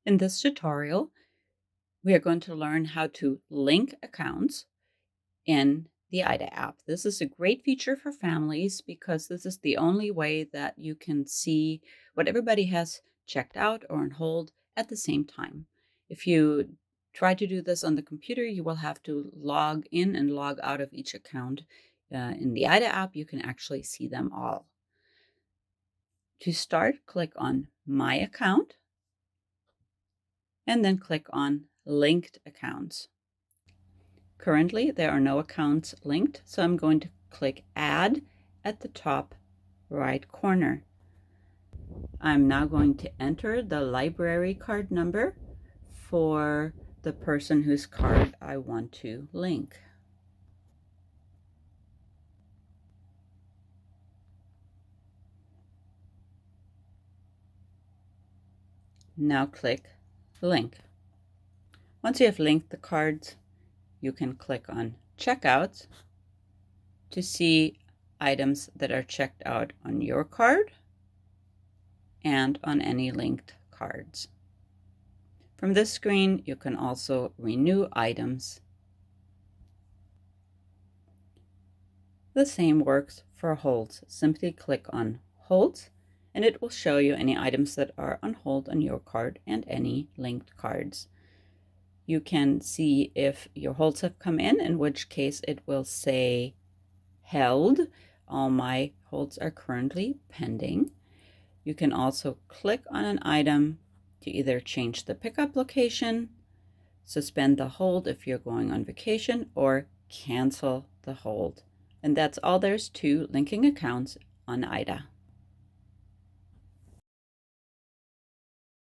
In this tutorial, we are going to learn how to link accounts in the IDA app. This is a great feature for families because this is the only way that you can see what everybody has checked out or on hold at the same time. If you try to do this on the computer, you will have to log in and log out of each account. In the IDA app, you can actually see them all. To start, click on My Account and then click on Linked Accounts. Currently, there are no accounts linked, so I'm going to click Add at the top right corner. I'm now going to enter the library card number for the person whose card I want to link. Now click Link. Once you have linked the cards, you can click on Checkouts to see items that are checked out on your card and on any linked cards. From this screen, you can also renew items. The same works for holds. Simply click on Holds, and it will show you any items that are on hold on your card and any linked cards. You can see if your holds have come in which case it will say held. All my holds are currently pending. You can also click on an item to either change the pickup location, suspend the hold if you're going on vacation, or cancel the hold. And that's all there's to linking accounts on IDA.